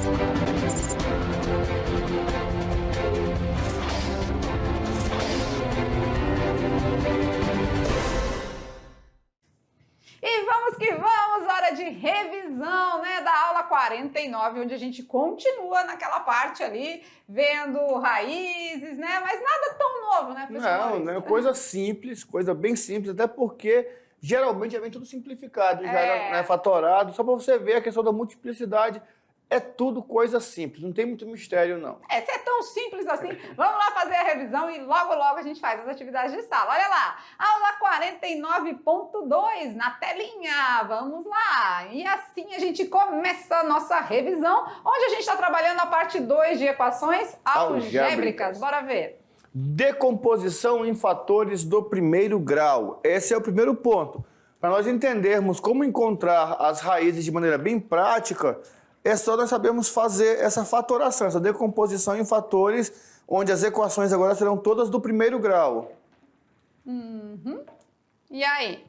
E vamos que vamos, hora de revisão, né, da aula 49, onde a gente continua naquela parte ali, vendo raízes, né, mas nada tão novo, né, professor Maurício? Não, coisa simples, coisa bem simples, até porque geralmente já vem tudo simplificado, já é fatorado, só para você ver a questão da multiplicidade. É tudo coisa simples, não tem muito mistério, não. Se é tão simples assim, vamos lá fazer a revisão e logo a gente faz as atividades de sala. Olha lá, aula 49.2 na telinha, vamos lá. E assim a gente começa a nossa revisão, onde a gente está trabalhando a parte 2 de equações algébricas. Bora ver. Decomposição em fatores do primeiro grau. Esse é o primeiro ponto. Para nós entendermos como encontrar as raízes de maneira bem prática, é só nós sabermos fazer essa fatoração, essa decomposição em fatores, onde as equações agora serão todas do primeiro grau. E aí?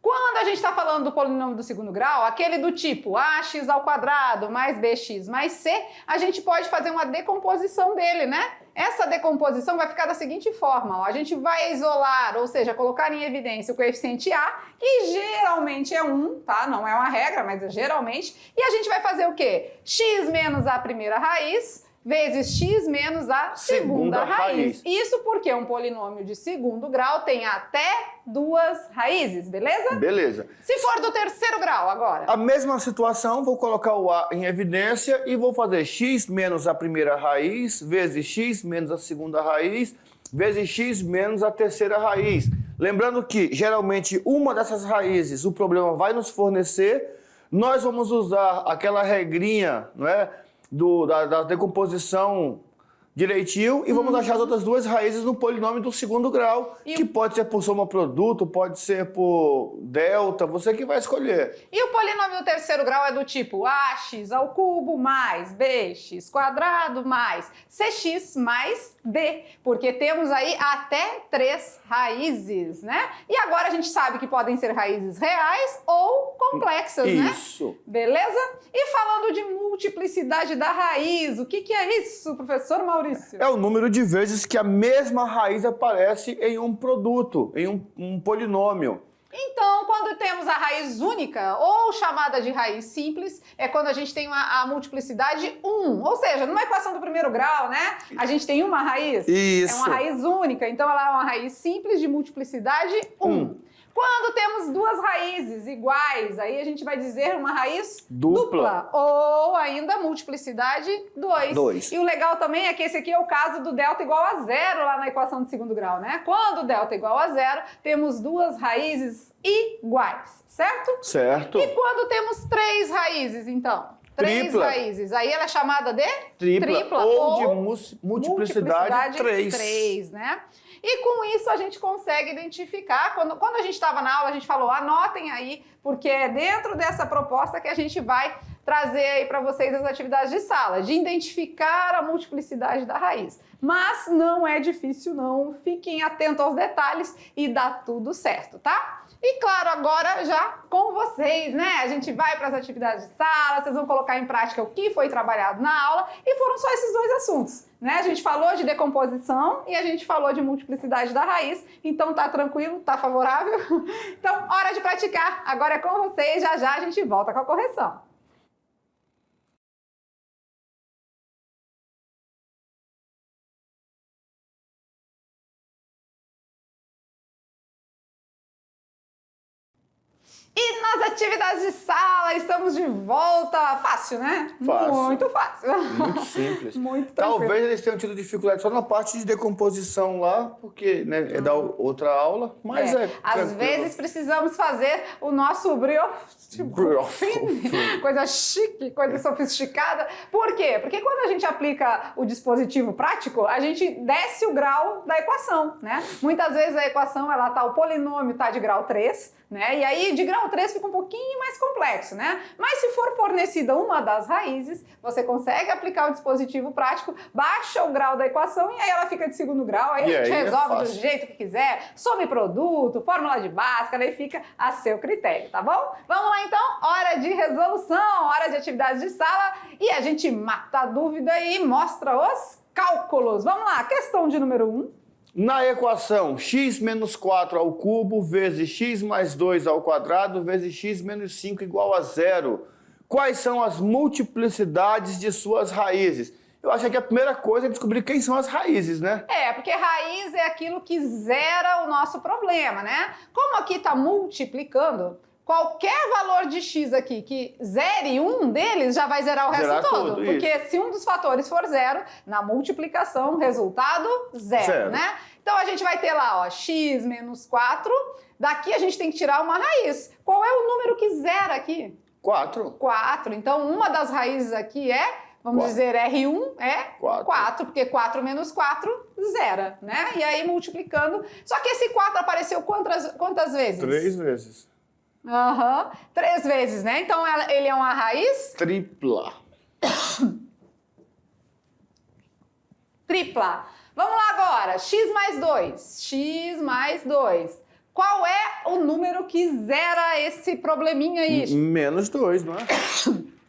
Quando a gente está falando do polinômio do segundo grau, aquele do tipo ax ao quadrado mais bx mais c, a gente pode fazer uma decomposição dele, né? Essa decomposição vai ficar da seguinte forma, ó. A gente vai isolar, ou seja, colocar em evidência o coeficiente a, que geralmente é 1, tá? Não é uma regra, mas é geralmente. E a gente vai fazer o quê? X menos a primeira raiz vezes x menos a segunda raiz. Isso porque um polinômio de segundo grau tem até 2 raízes, beleza? Beleza. Se for do terceiro grau agora? A mesma situação, vou colocar o a em evidência e vou fazer x menos a primeira raiz vezes x menos a segunda raiz vezes x menos a terceira raiz. Lembrando que, geralmente, uma dessas raízes o problema vai nos fornecer. Nós vamos usar aquela regrinha, não é? Da decomposição direitinho e vamos achar as outras 2 raízes no polinômio do segundo grau, que pode ser por soma produto, pode ser por delta, você que vai escolher. E o polinômio do terceiro grau é do tipo ax ao cubo mais bx quadrado mais cx mais d, porque temos aí até 3 raízes, né? E agora a gente sabe que podem ser raízes reais ou complexas, né? Isso. Beleza? E falando de multiplicidade da raiz, o que é isso, professor Maurício? É o número de vezes que a mesma raiz aparece em um produto, em um polinômio. Então, quando temos a raiz única, ou chamada de raiz simples, é quando a gente tem a multiplicidade 1. Ou seja, numa equação do primeiro grau, né? A gente tem uma raiz. Isso. É uma raiz única, então ela é uma raiz simples de multiplicidade 1. Quando temos 2 raízes iguais, aí a gente vai dizer uma raiz dupla. Ou ainda multiplicidade 2. E o legal também é que esse aqui é o caso do delta igual a 0 lá na equação de segundo grau, né? Quando o delta é igual a 0, temos 2 raízes iguais, certo? Certo. E quando temos 3 raízes, então? 3 raízes. Aí ela é chamada de tripla ou de multiplicidade 3, né? E com isso a gente consegue identificar, quando a gente estava na aula, a gente falou, anotem aí, porque é dentro dessa proposta que a gente vai trazer aí para vocês as atividades de sala, de identificar a multiplicidade da raiz. Mas não é difícil não, fiquem atentos aos detalhes e dá tudo certo, tá? E claro, agora já com vocês, né? A gente vai para as atividades de sala, vocês vão colocar em prática o que foi trabalhado na aula e foram só esses 2 assuntos, né? A gente falou de decomposição e a gente falou de multiplicidade da raiz, então tá tranquilo, tá favorável? Então, hora de praticar. Agora é com vocês, já a gente volta com a correção. E nas atividades de sala, estamos de volta. Fácil, né? Fácil. Muito fácil. Muito simples. Muito tranquilo. Talvez eles tenham tido dificuldade só na parte de decomposição lá, porque né, é da outra aula, mas às vezes precisamos fazer o nosso brioche, coisa chique, coisa sofisticada. Por quê? Porque quando a gente aplica o dispositivo prático, a gente desce o grau da equação, né? Muitas vezes a equação, o polinômio está de grau 3, né? E aí de grau 3 fica um pouquinho mais complexo, né? Mas se for fornecida uma das raízes, você consegue aplicar o dispositivo prático, baixa o grau da equação e aí ela fica de segundo grau, aí a gente resolve do jeito que quiser, some produto, fórmula de Bhaskara, aí fica a seu critério, tá bom? Vamos lá então, hora de resolução, hora de atividades de sala e a gente mata a dúvida e mostra os cálculos. Vamos lá, questão de número 1. Na equação x menos 4 ao cubo vezes x mais 2 ao quadrado vezes x menos 5 igual a 0. Quais são as multiplicidades de suas raízes? Eu acho que a primeira coisa é descobrir quem são as raízes, né? Porque raiz é aquilo que zera o nosso problema, né? Como aqui está multiplicando, qualquer valor de x aqui que zere um deles já vai zerar o resto todo. Porque se um dos fatores for zero, na multiplicação, resultado zero, né? Então a gente vai ter lá, ó, x menos 4. Daqui a gente tem que tirar uma raiz. Qual é o número que zera aqui? 4. 4. Então uma das raízes aqui vamos dizer, R1 é 4, porque 4 menos 4, zera, né? E aí multiplicando. Só que esse 4 apareceu quantas vezes? 3 vezes. 3 vezes, né? Então ele é uma raiz? Tripla. Tripla. Vamos lá agora. X mais 2. X mais 2. Qual é o número que zera esse probleminha aí? Menos 2, não é?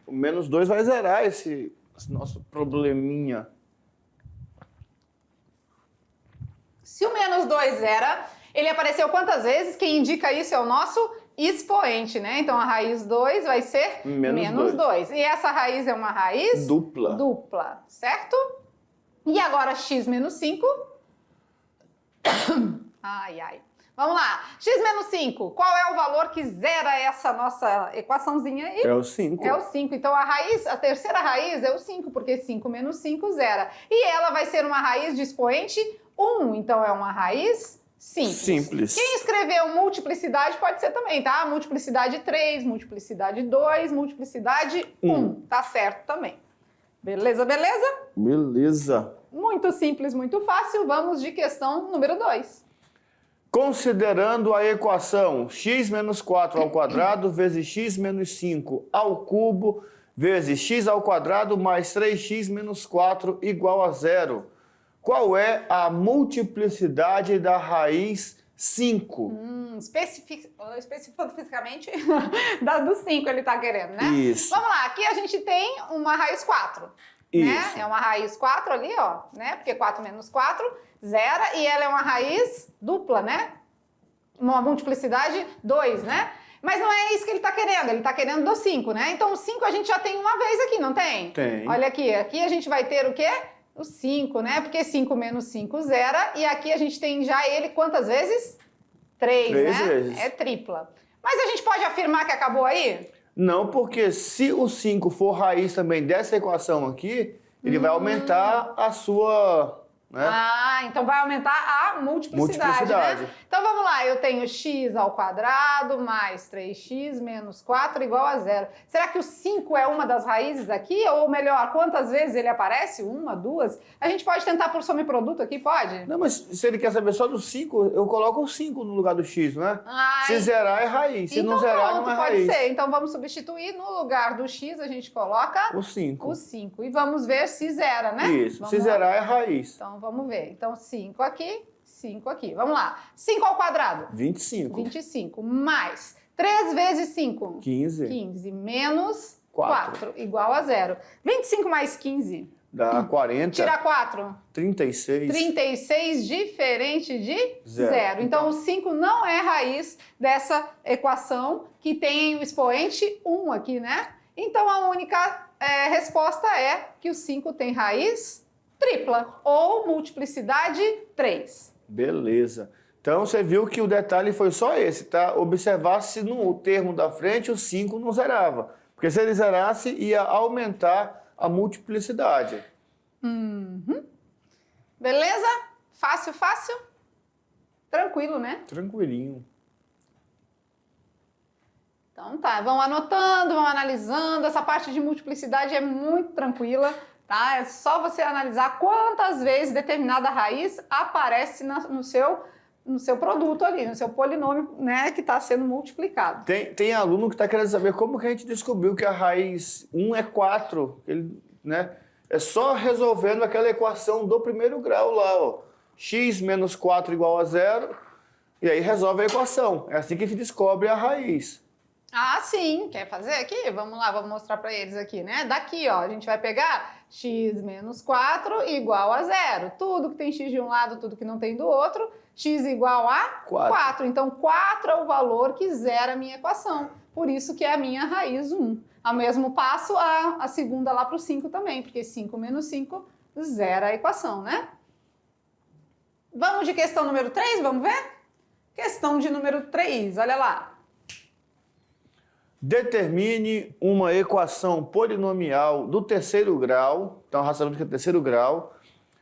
O menos 2 vai zerar esse nosso probleminha. Se o menos 2 zera, ele apareceu quantas vezes? Quem indica isso é o nosso expoente, né? Então a raiz 2 vai ser menos 2. E essa raiz é uma raiz? Dupla. Dupla, certo? E agora x menos 5. Ai, ai. Vamos lá. X menos 5. Qual é o valor que zera essa nossa equaçãozinha aí? É o 5. É o 5. Então a terceira raiz é o 5, porque 5 menos 5 zera. E ela vai ser uma raiz de expoente 1. Então é uma raiz simples. Quem escreveu multiplicidade pode ser também, tá? Multiplicidade 3, multiplicidade 2, multiplicidade 1. Tá certo também. Beleza, beleza? Beleza. Muito simples, muito fácil. Vamos de questão número 2. Considerando a equação x menos 4 ao quadrado vezes x menos 5 ao cubo vezes x ao quadrado mais 3x menos 4 igual a 0. Qual é a multiplicidade da raiz 5? Especificamente do 5 ele está querendo, né? Isso. Vamos lá, aqui a gente tem uma raiz 4. Isso. Né? É uma raiz 4 ali, ó, né? Porque 4 menos 4, zera, e ela é uma raiz dupla, né? Uma multiplicidade 2, né? Mas não é isso que ele está querendo, ele está querendo do 5, né? Então o 5 a gente já tem uma vez aqui, não tem? Tem. Olha aqui a gente vai ter o quê? O 5, né? Porque 5 menos 5 zera, e aqui a gente tem já ele quantas vezes? 3, né? Vezes. É tripla. Mas a gente pode afirmar que acabou aí? Não, porque se o 5 for raiz também dessa equação aqui, ele vai aumentar a sua... né? Então vai aumentar a multiplicidade, né? Então vamos lá, eu tenho x ao quadrado mais 3x menos 4 igual a 0. Será que o 5 é uma das raízes aqui? Ou melhor, quantas vezes ele aparece? 1, 2? A gente pode tentar por soma e produto aqui, pode? Não, mas se ele quer saber só do 5, eu coloco o 5 no lugar do x, né? Se zerar é raiz, se não zerar pronto, não é raiz. Pode ser. Então vamos substituir, no lugar do x a gente coloca o 5. O 5. E vamos ver se zera, né? Isso, vamos se zerar é raiz. Então vamos ver. Então 5 aqui, 5 aqui. Vamos lá. 5 ao quadrado. 25. 25. Mais 3 vezes 5. 15. 15. Menos 4. Igual a 0. 25 mais 15. Dá 40. Tira 4. 36. 36 diferente de 0. Zero. Então o 5 não é raiz dessa equação que tem o expoente 1 aqui, né? Então a única resposta é que o 5 tem raiz tripla ou multiplicidade 3. Beleza. Então você viu que o detalhe foi só esse, tá? Observar se no termo da frente o 5 não zerava. Porque se ele zerasse, ia aumentar a multiplicidade. Beleza? Fácil, fácil? Tranquilo, né? Tranquilinho. Então tá, vão anotando, vão analisando. Essa parte de multiplicidade é muito tranquila, tá? É só você analisar quantas vezes determinada raiz aparece no seu no seu produto ali, no seu polinômio, né, que está sendo multiplicado. Tem aluno que está querendo saber como que a gente descobriu que a raiz 1 é 4. Ele, né? É só resolvendo aquela equação do primeiro grau lá, ó. X menos 4 igual a 0. E aí resolve a equação. É assim que a gente descobre a raiz. Ah, sim. Quer fazer aqui? Vamos lá, vamos mostrar para eles aqui, né? Daqui, ó, a gente vai pegar x menos 4 igual a 0. Tudo que tem x de um lado, tudo que não tem do outro, x igual a 4. Então, 4 é o valor que zera a minha equação. Por isso que é a minha raiz 1. Ao mesmo passo, a segunda lá para o 5 também, porque 5 menos 5 zera a equação, né? Vamos de questão número 3, vamos ver? Questão de número 3, olha lá. Determine uma equação polinomial do terceiro grau, então a raça lógica é terceiro grau,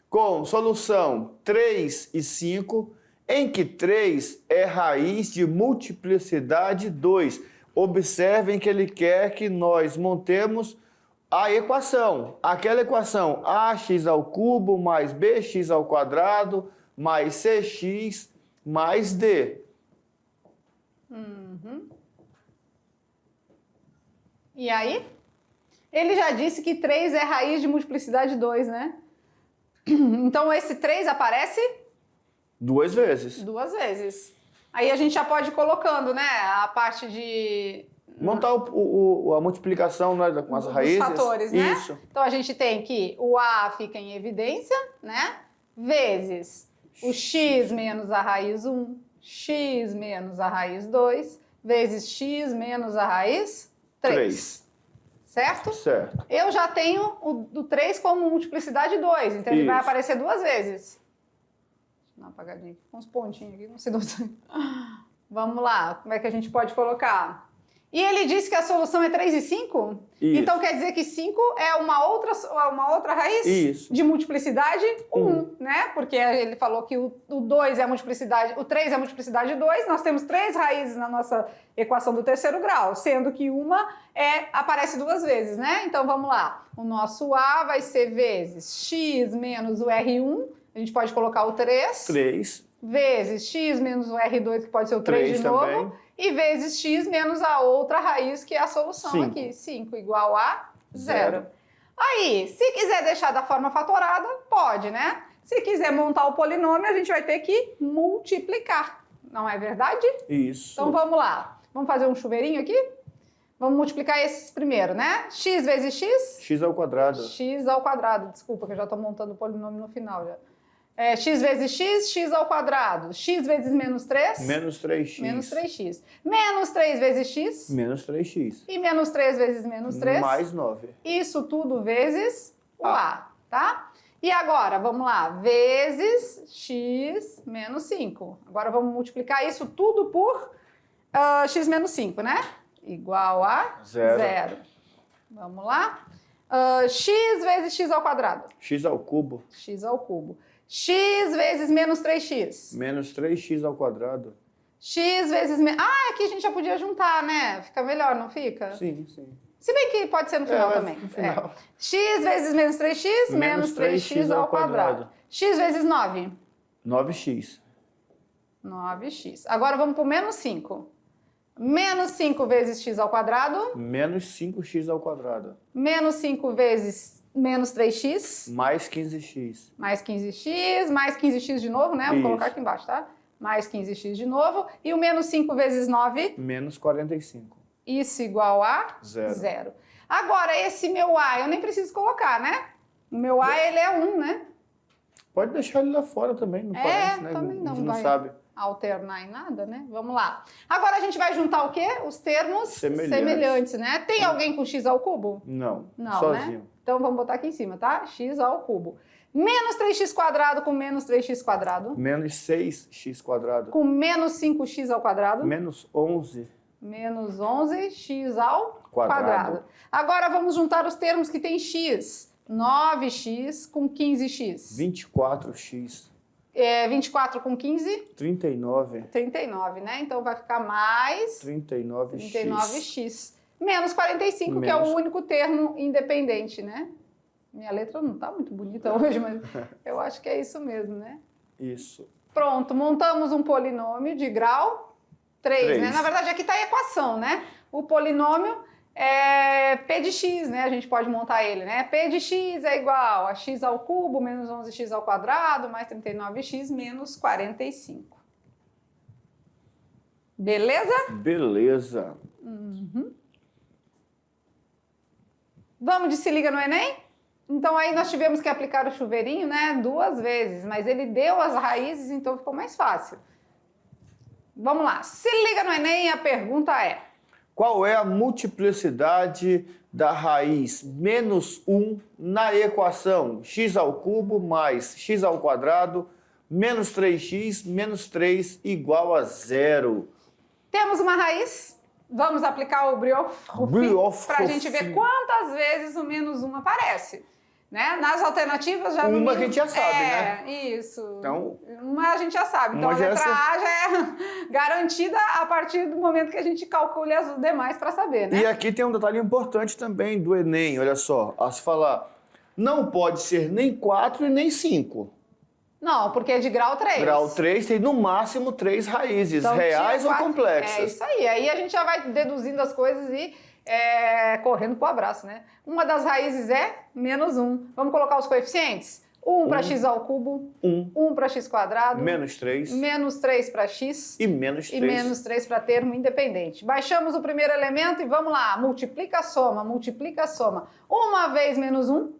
com solução 3 e 5, em que 3 é raiz de multiplicidade 2. Observem que ele quer que nós montemos a equação. Aquela equação ax ao cubo mais bx ao quadrado mais cx mais d. E aí? Ele já disse que 3 é raiz de multiplicidade 2, né? Então, esse 3 aparece? 2 vezes. 2 vezes. Aí a gente já pode ir colocando, né? A parte de... Montar a multiplicação, né, com as raízes. Os fatores, né? Isso. Então, a gente tem que o A fica em evidência, né? Vezes o x menos a raiz 1, x menos a raiz 2, vezes x menos a raiz 3. Certo? Certo. Eu já tenho o 3 como multiplicidade 2, então ele vai aparecer 2 vezes. Deixa eu dar uma apagadinha aqui, com uns pontinhos aqui, não sei de onde. Vamos lá, como é que a gente pode colocar? E ele disse que a solução é 3 e 5? Isso. Então quer dizer que 5 é uma outra raiz Isso. de multiplicidade 1, né? Porque ele falou que o 2 é a multiplicidade, o 3 é a multiplicidade 2, nós temos 3 raízes na nossa equação do terceiro grau, sendo que uma aparece 2 vezes, né? Então vamos lá, o nosso A vai ser vezes x menos o R1, a gente pode colocar o 3. 3. Vezes x menos o R2, que pode ser o 3 de novo. Também. E vezes x menos a outra raiz, que é a solução 5. aqui. 5 igual a 0. Aí, se quiser deixar da forma fatorada, pode, né? Se quiser montar o polinômio, a gente vai ter que multiplicar. Não é verdade? Isso. Então vamos lá. Vamos fazer um chuveirinho aqui? Vamos multiplicar esses primeiro, né? X vezes x? X ao quadrado. X ao quadrado. Desculpa, que eu já estou montando o polinômio no final já. X vezes x, x ao quadrado. X vezes menos 3? Menos 3x. Menos 3x. Menos 3 vezes x? Menos 3x. E menos 3 vezes menos 3? Mais 9. Isso tudo vezes o A, tá? E agora, vamos lá. Vezes x menos 5. Agora vamos multiplicar isso tudo por x menos 5, né? Igual a 0. Vamos lá. X vezes x ao quadrado. X ao cubo. X ao cubo. X vezes menos 3x. Menos 3x ao quadrado. X vezes... aqui a gente já podia juntar, né? Fica melhor, não fica? Sim, sim. Se bem que pode ser no final também. No final. X vezes menos 3x, menos 3x ao quadrado. X vezes 9. 9x. 9x. Agora vamos para o menos 5. Menos 5 vezes x ao quadrado. Menos 5x ao quadrado. Menos 5 vezes menos 3x. Mais 15x. Mais 15x, mais 15x de novo, né? Vou colocar aqui embaixo, tá? Mais 15x de novo. E o menos 5 vezes 9? Menos 45. Isso igual a 0. Agora, esse meu A, eu nem preciso colocar, né? O meu A, ele é 1, né? Pode deixar ele lá fora também, não parece, né? Também não, a gente não vai sabe. Alternar em nada, né? Vamos lá. Agora a gente vai juntar o quê? Os termos semelhantes, né? Tem alguém com x ao cubo? Não, Né? sozinho. Então vamos botar aqui em cima, tá? X ao cubo. Menos 3x quadrado com menos 3x quadrado. Menos 6x quadrado. Com menos 5x ao quadrado. Menos 11. Menos 11x ao quadrado. Agora vamos juntar os termos que tem x. 9x com 15x. 24x. 24 com 15? 39. 39, né? Então vai ficar mais 39x. 39x. Menos 45, que é o único termo independente, né? Minha letra não tá muito bonita hoje, mas eu acho que é isso mesmo, né? Isso. Pronto, montamos um polinômio de grau 3, né? Na verdade, aqui está a equação, né? O polinômio é P de x, né? A gente pode montar ele, né? P de x é igual a x ao cubo menos 11x ao quadrado mais 39x menos 45. Beleza? Beleza. Vamos de se liga no Enem? Então aí nós tivemos que aplicar o chuveirinho, né? 2 vezes, mas ele deu as raízes, então ficou mais fácil. Vamos lá. Se liga no Enem, a pergunta é: qual é a multiplicidade da raiz menos 1 na equação x ao cubo mais x ao quadrado menos 3x menos 3 igual a 0? Temos uma raiz, vamos aplicar o Brioff para a gente ver quantas vezes o menos 1 aparece. Né? Nas alternativas já... Uma a gente já sabe, né? Isso. Então, uma a gente já sabe. Então a letra A já é garantida a partir do momento que a gente calcule as demais para saber, né? E aqui tem um detalhe importante também do Enem, olha só. A se falar, não pode ser nem 4 e nem 5. Não, porque é de grau 3. Grau 3 tem no máximo 3 raízes, então, reais ou complexas. É isso aí. Aí a gente já vai deduzindo as coisas e correndo pro abraço, né? Uma das raízes é menos 1. Vamos colocar os coeficientes? 1 para x ao cubo, 1 para x quadrado, menos 3, menos 3 para x e menos 3. E menos 3 para termo independente. Baixamos o primeiro elemento e vamos lá. Multiplica, soma, multiplica, soma. Uma vez menos 1,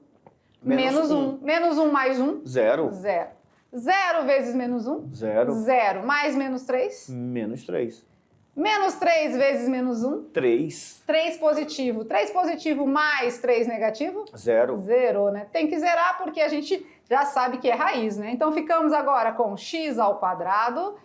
menos 1. Menos 1 mais 1, 0. 0. 0 vezes menos 1, 0. 0. Mais menos 3, menos 3. Menos 3 vezes menos 1, 3. 3 positivo. 3 positivo mais 3 negativo, 0. Zerou, né? Tem que zerar porque a gente já sabe que é raiz, né? Então ficamos agora com x ao quadrado.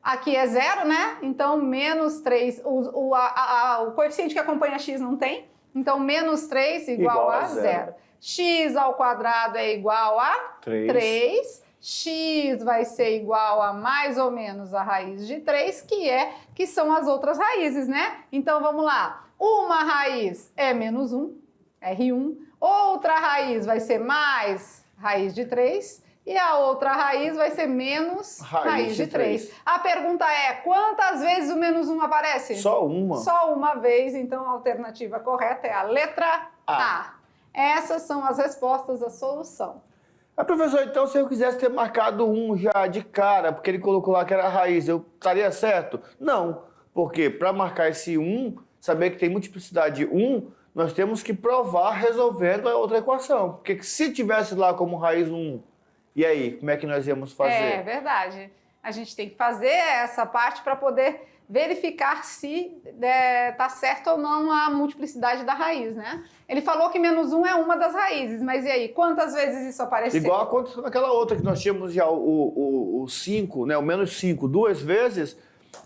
Aqui é 0, né? Então menos 3. O coeficiente que acompanha x não tem. Então menos 3 igual a 0. X ao quadrado é igual a 3. X vai ser igual a mais ou menos a raiz de 3, que são as outras raízes, né? Então, vamos lá. Uma raiz é menos 1, R1. Outra raiz vai ser mais raiz de 3. E a outra raiz vai ser menos raiz de 3. A pergunta é, quantas vezes o menos 1 aparece? Só uma. Só uma vez, então a alternativa correta é a letra A. Essas são as respostas da solução. Professor, então se eu quisesse ter marcado 1 já de cara, porque ele colocou lá que era raiz, eu estaria certo? Não, porque para marcar esse 1, saber que tem multiplicidade 1, nós temos que provar resolvendo a outra equação. Porque se tivesse lá como raiz 1, e aí, como é que nós íamos fazer? É verdade. A gente tem que fazer essa parte para poder verificar se está certo ou não a multiplicidade da raiz, né? Ele falou que menos 1 é uma das raízes, mas e aí, quantas vezes isso apareceu? Igual aconteceu naquela outra que nós tínhamos já o 5, né? O menos 5 2 vezes,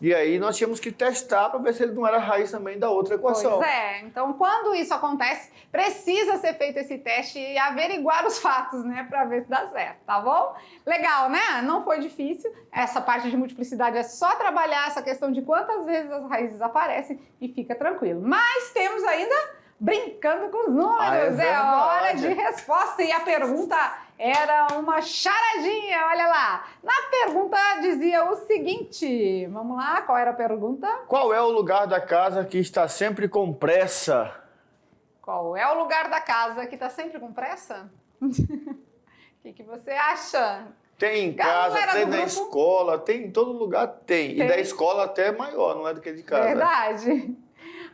e aí nós tínhamos que testar para ver se ele não era raiz também da outra equação. Pois é, então quando isso acontece, precisa ser feito esse teste e averiguar os fatos, né, para ver se dá certo, tá bom? Legal, né? Não foi difícil, essa parte de multiplicidade é só trabalhar essa questão de quantas vezes as raízes aparecem e fica tranquilo. Mas temos ainda brincando com os números, é hora de resposta e a pergunta era uma charadinha, olha lá. Na pergunta dizia o seguinte, vamos lá, qual era a pergunta? Qual é o lugar da casa que está sempre com pressa? Qual é o lugar da casa que está sempre com pressa? O que você acha? Tem em casa, tem na escola, tem em todo lugar tem. E da escola até é maior, não é do que de casa. Verdade.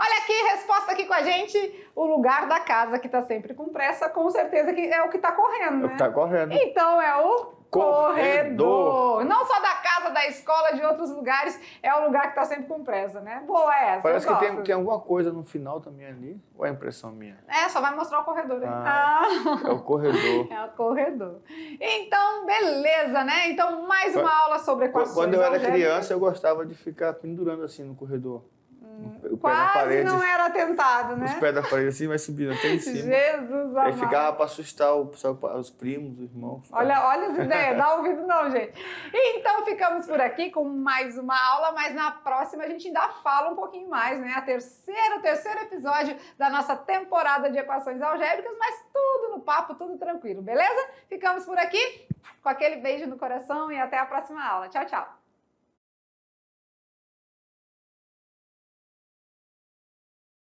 Olha aqui, resposta aqui com a gente, o lugar da casa que está sempre com pressa, com certeza que é o que está correndo, né? É o que está correndo. Então é o corredor. Não só da casa, da escola, de outros lugares, é o lugar que está sempre com pressa, né? Boa essa. Parece que tem alguma coisa no final também ali, ou é impressão minha? Só vai mostrar o corredor. É o corredor. É o corredor. Então, beleza, né? Então, mais uma aula sobre equações. Quando eu era criança, eu gostava de ficar pendurando assim no corredor. O pé na Quase parede, não era atentado, os né? pés da parede assim, vai subindo até em cima. Jesus Aí amado. ficava para assustar os primos, os irmãos. Olha as ideias, dá ouvido não, gente. Então ficamos por aqui com mais uma aula, mas na próxima a gente ainda fala um pouquinho mais, né? O terceiro episódio da nossa temporada de equações algébricas, mas tudo no papo, tudo tranquilo, beleza? Ficamos por aqui com aquele beijo no coração e até a próxima aula. Tchau, tchau.